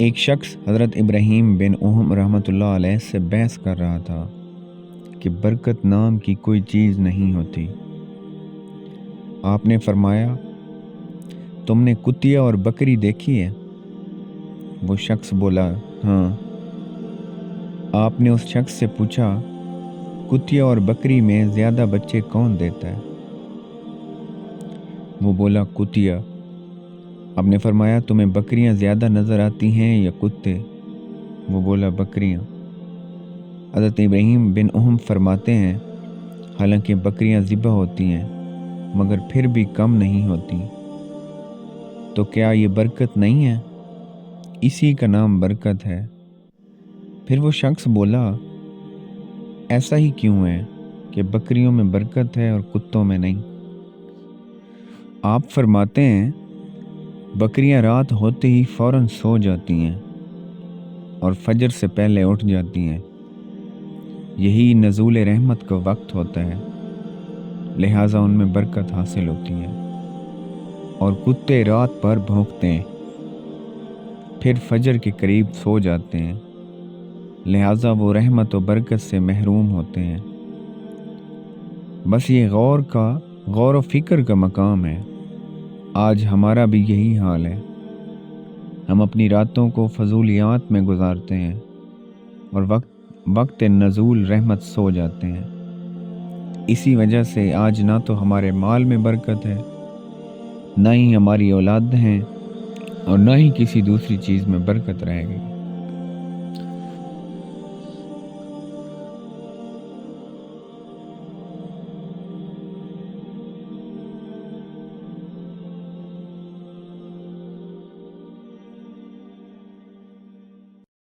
ایک شخص حضرت ابراہیم بن اہم رحمۃ اللہ علیہ سے بحث کر رہا تھا کہ برکت نام کی کوئی چیز نہیں ہوتی۔ آپ نے فرمایا، تم نے کتیا اور بکری دیکھی ہے؟ وہ شخص بولا، ہاں۔ آپ نے اس شخص سے پوچھا، کتیا اور بکری میں زیادہ بچے کون دیتا ہے؟ وہ بولا، کتیا۔ آپ نے فرمایا، تمہیں بکریاں زیادہ نظر آتی ہیں یا کتے؟ وہ بولا، بکریاں۔ حضرت ابراہیم بن اہم فرماتے ہیں، حالانکہ بکریاں ذبح ہوتی ہیں مگر پھر بھی کم نہیں ہوتی، تو کیا یہ برکت نہیں ہے؟ اسی کا نام برکت ہے۔ پھر وہ شخص بولا، ایسا ہی کیوں ہے کہ بکریوں میں برکت ہے اور کتوں میں نہیں؟ آپ فرماتے ہیں، بکریاں رات ہوتے ہی فوراً سو جاتی ہیں اور فجر سے پہلے اٹھ جاتی ہیں، یہی نزول رحمت کا وقت ہوتا ہے، لہٰذا ان میں برکت حاصل ہوتی ہے، اور کتے رات بھر بھونکتے ہیں پھر فجر کے قریب سو جاتے ہیں، لہٰذا وہ رحمت و برکت سے محروم ہوتے ہیں۔ بس یہ غور و فکر کا مقام ہے۔ آج ہمارا بھی یہی حال ہے۔ ہم اپنی راتوں کو فضولیات میں گزارتے ہیں اور وقت نزول رحمت سو جاتے ہیں۔ اسی وجہ سے آج نہ تو ہمارے مال میں برکت ہے، نہ ہی ہماری اولاد ہیں، اور نہ ہی کسی دوسری چیز میں برکت رہے گی۔